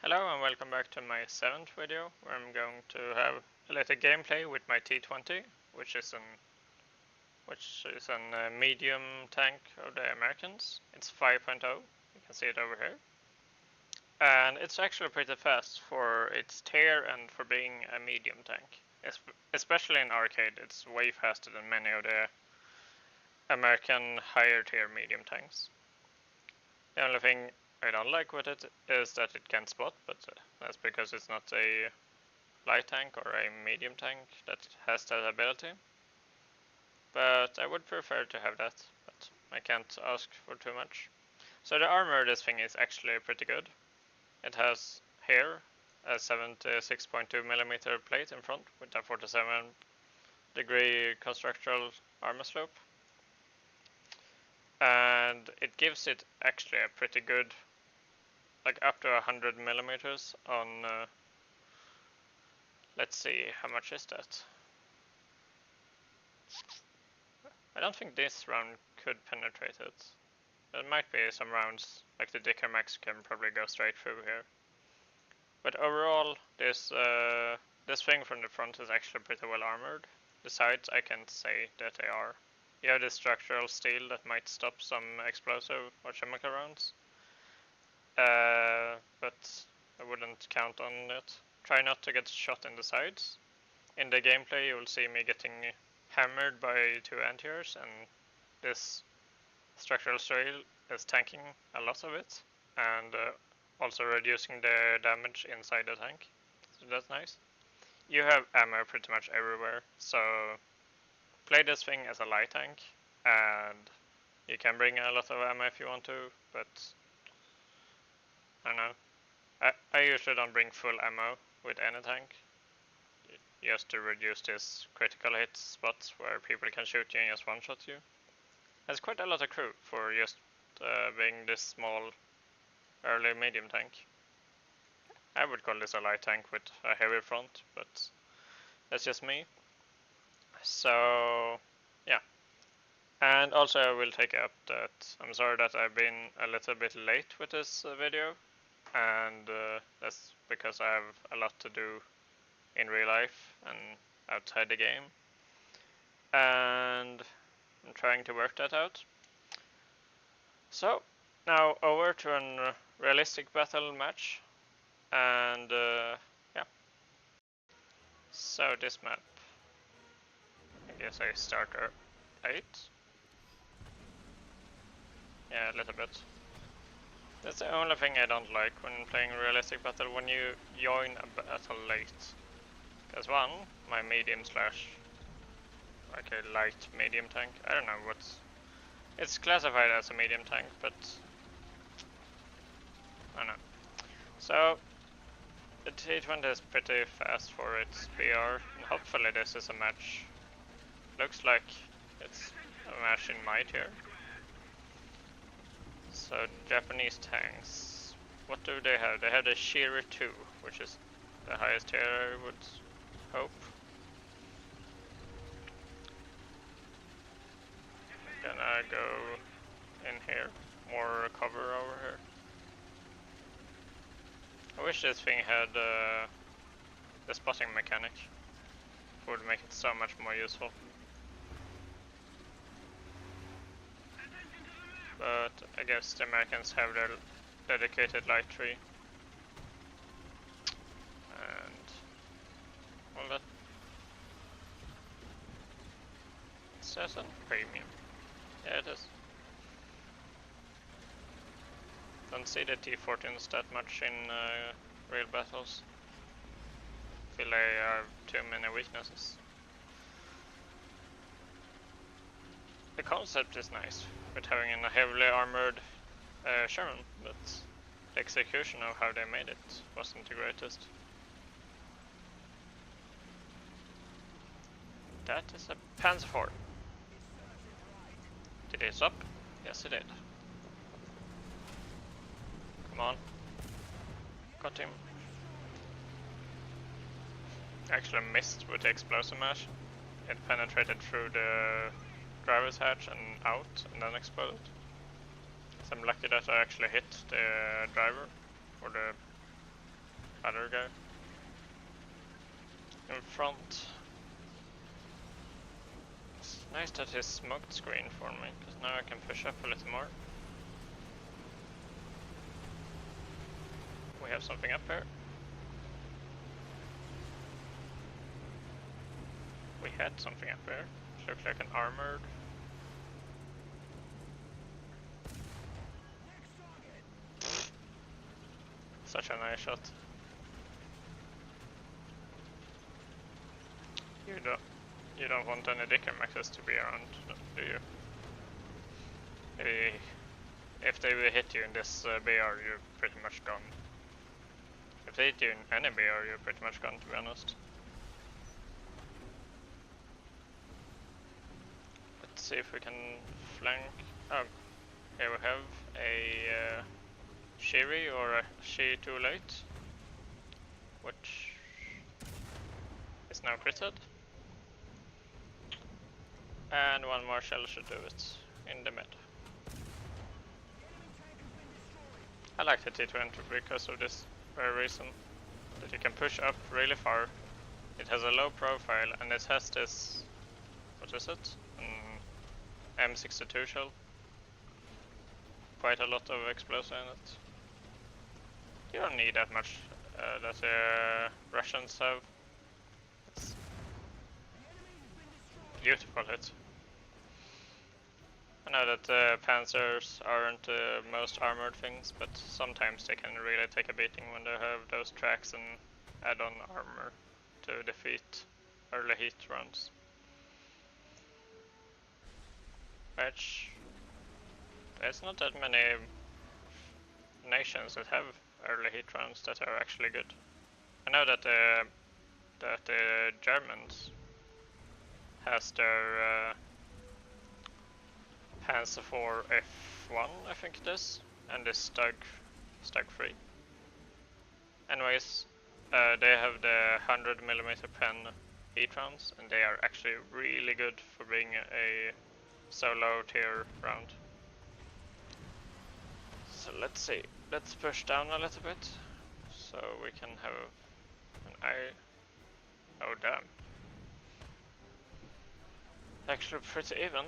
Hello and welcome back to my 7th video, where I'm going to have a little gameplay with my T20, which is an medium tank of the Americans. It's 5.0, you can see it over here. And it's actually pretty fast for its tier and for being a medium tank. Especially in arcade, it's way faster than many of the American higher tier medium tanks. The only thing I don't like with it is that it can't spot, but that's because it's not a light tank or a medium tank that has that ability. But I would prefer to have that, but I can't ask for too much. So the armor of this thing is actually pretty good. It has here a 76.2mm plate in front with a 47° constructural armor slope. And it gives it actually a pretty good, like up to 100mm on, let's see, how much is that? I don't think this round could penetrate it. There might be some rounds, like the Dicker Max can probably go straight through here. But overall, this thing from the front is actually pretty well armored. The sides, I can't say that they are. You have this structural steel that might stop some explosive or chemical rounds. But I wouldn't count on it. Try not to get shot in the sides. In the gameplay, you will see me getting hammered by two anti-airs, and this structural steel is tanking a lot of it, and also reducing the damage inside the tank. So that's nice. You have ammo pretty much everywhere, so play this thing as a light tank, and you can bring a lot of ammo if you want to, but I don't know. I usually don't bring full ammo with any tank, just to reduce this critical hit spots where people can shoot you and just one-shot you. There's quite a lot of crew for just being this small early medium tank. I would call this a light tank with a heavy front, but that's just me. So yeah. And also I will take up that I'm sorry that I've been a little bit late with this video, and that's because I have a lot to do in real life and outside the game, and I'm trying to work that out. So now over to a realistic battle match, and yeah. So this map, I guess I start at 8. Yeah, a little bit. That's the only thing I don't like when playing realistic battle, when you join a battle late. Because one, my medium slash, like a light medium tank, I don't know what's, it's classified as a medium tank, but I don't know. So the T20 is pretty fast for its BR, and hopefully this is a match. Looks like it's a match in my tier. So Japanese tanks, what do they have? They have the Shearer 2, which is the highest tier I would hope. Gonna go in here, more cover over here. I wish this thing had the spotting mechanic. It would make it so much more useful. But I guess the Americans have their dedicated light tree. And all that. It says on premium. Yeah, it is. Don't see the T14s that much in real battles. Feel they have too many weaknesses. The concept is nice, with having a heavily armored Sherman, but the execution of how they made it wasn't the greatest. That is a Panzer IV. Did it stop? Yes, it did. Come on. Got him. Actually missed with the explosive mash. It penetrated through the driver's hatch and out, and then exploded. So I'm lucky that I actually hit the driver, or the other guy in front. It's nice that he smoked screen for me, because now I can push up a little more. We have something up here. We had something up there. It looked like an armored. Such a nice shot. You don't want any Dicker Maxes to be around, do you? If they will hit you in this BR, you're pretty much gone. If they hit you in any BR, you're pretty much gone, to be honest. Let's see if we can flank. Oh, here we have a Shiri or a She too late, which is now critted. And one more shell should do it in the mid. I like the T20 because of this very reason, that you can push up really far. It has a low profile and it has this, what is it? An M62 shell. Quite a lot of explosive in it. You don't need that much that the Russians have. It's beautiful hit. I know that the Panzers aren't the most armored things, but sometimes they can really take a beating when they have those tracks and add-on armor to defeat early heat runs. Which, there's not that many nations that have early heat runs that are actually good. I know that the Germans has their Panzer IV F1, I think it is, and the Stug 3. Anyways, they have the 100mm pen heat rounds, and they are actually really good for being a solo tier round. So let's see, let's push down a little bit, so we can have an eye. Oh damn. Actually pretty even.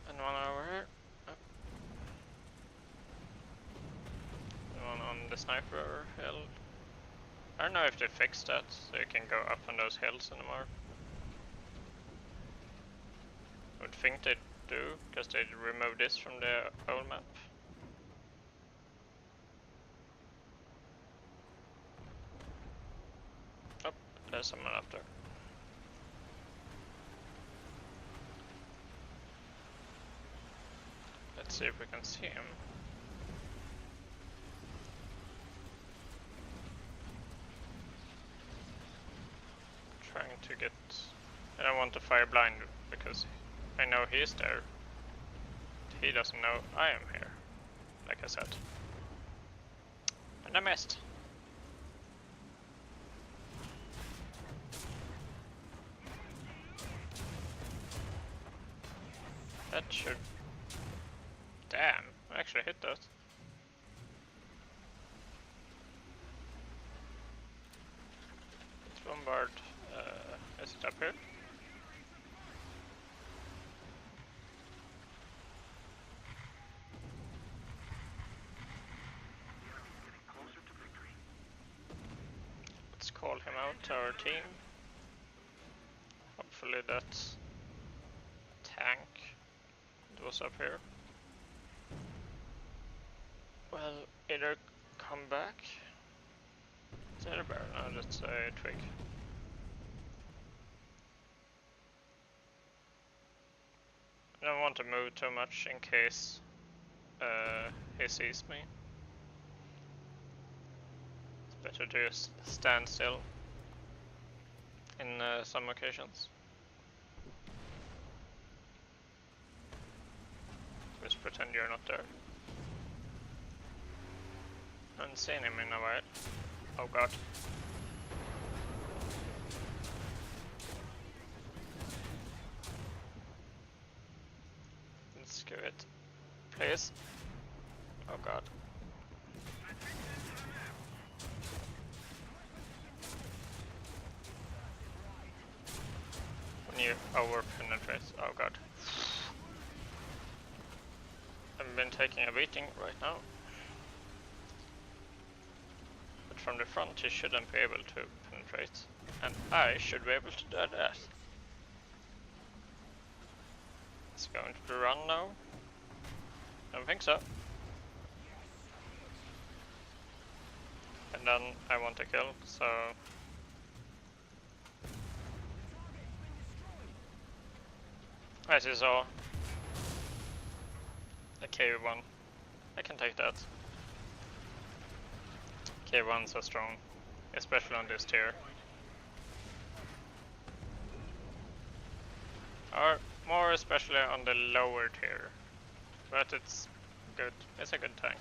And one over here. Oh. And one on the sniper hill. I don't know if they fixed that, so you can go up on those hills anymore. I would think they do, because they removed this from the old map. Oh, there's someone up there. Let's see if we can see him. Trying to get... I don't want to fire blind because I know he's there. He doesn't know I am here, like I said. And I missed. That should... Damn, I actually hit that. Let's bombard. Is it up here? Let's call him out to our team. Hopefully that tank that was up here will either come back. Is that a bear? No, that's a twig. I don't want to move too much in case he sees me. It's better to just stand still in some occasions. Just pretend you're not there. I haven't seen him in a while. Oh god. Let's give it. Please. Oh god. over penetrate. Oh god. I've been taking a beating right now. But from the front he shouldn't be able to penetrate. And I should be able to do that. It's going to the run now. Don't think so. And then I want to kill, so... As you saw, a K1. I can take that. K1s are strong, especially on this tier. Or more especially on the lower tier. But it's good. It's a good tank.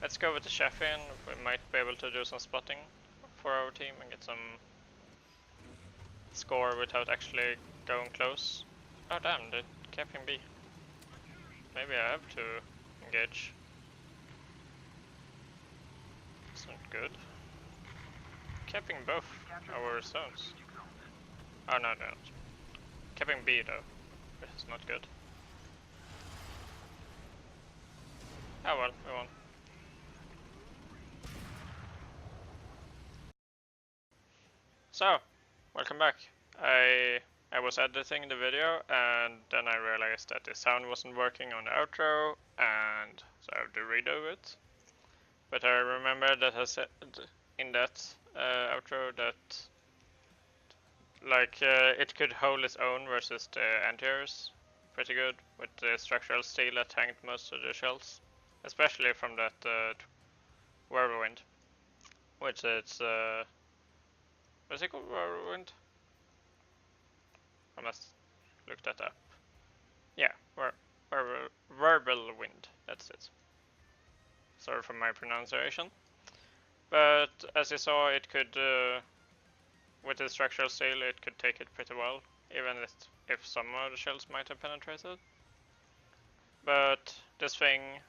Let's go with the chef in. We might be able to do some spotting for our team and get some score without actually going close. Oh damn, the capping B. Maybe I have to engage. It's not good. Capping both our zones. Oh no, no. Capping B though. It's not good. Oh well, we won. So, welcome back. I was editing the video and then I realized that the sound wasn't working on the outro and so I have to redo it. But I remember that I said in that outro that it could hold its own versus the anti-airs pretty good with the structural steel that tanked most of the shells, especially from that whirlwind, which it's what's it called, whirlwind? I must look that up. Yeah, wind. That's it. Sorry for my pronunciation. But as you saw, it could, with the structural steel, it could take it pretty well, even if some of the shells might have penetrated. But this thing,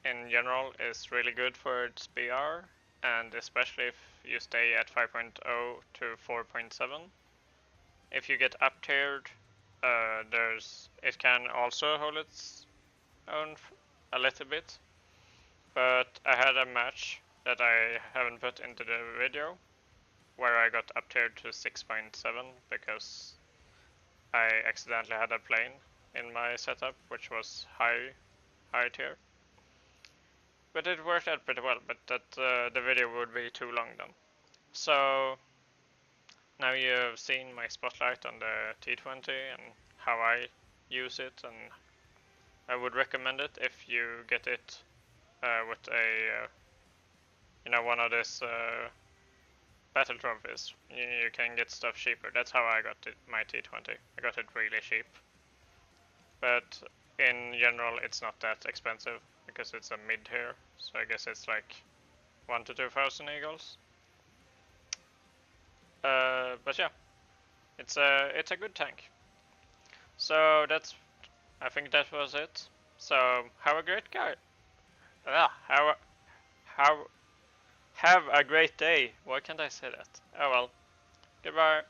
in general, is really good for its BR, and especially if you stay at 5.0 to 4.7. If you get up tiered, it can also hold its own a little bit. But I had a match that I haven't put into the video where I got up tiered to 6.7 because I accidentally had a plane in my setup which was high tier. But it worked out pretty well, but that the video would be too long then. So now you've seen my spotlight on the T20 and how I use it, and I would recommend it if you get it with a one of these battle trophies. You can get stuff cheaper. That's how I got my T20. I got it really cheap. But in general, it's not that expensive because it's a mid tier. So I guess it's like 1 to 2,000 eagles. But yeah, it's a good tank. So I think that was it. So have a great guy. Have a great day. Why can't I say that? Oh well. Goodbye.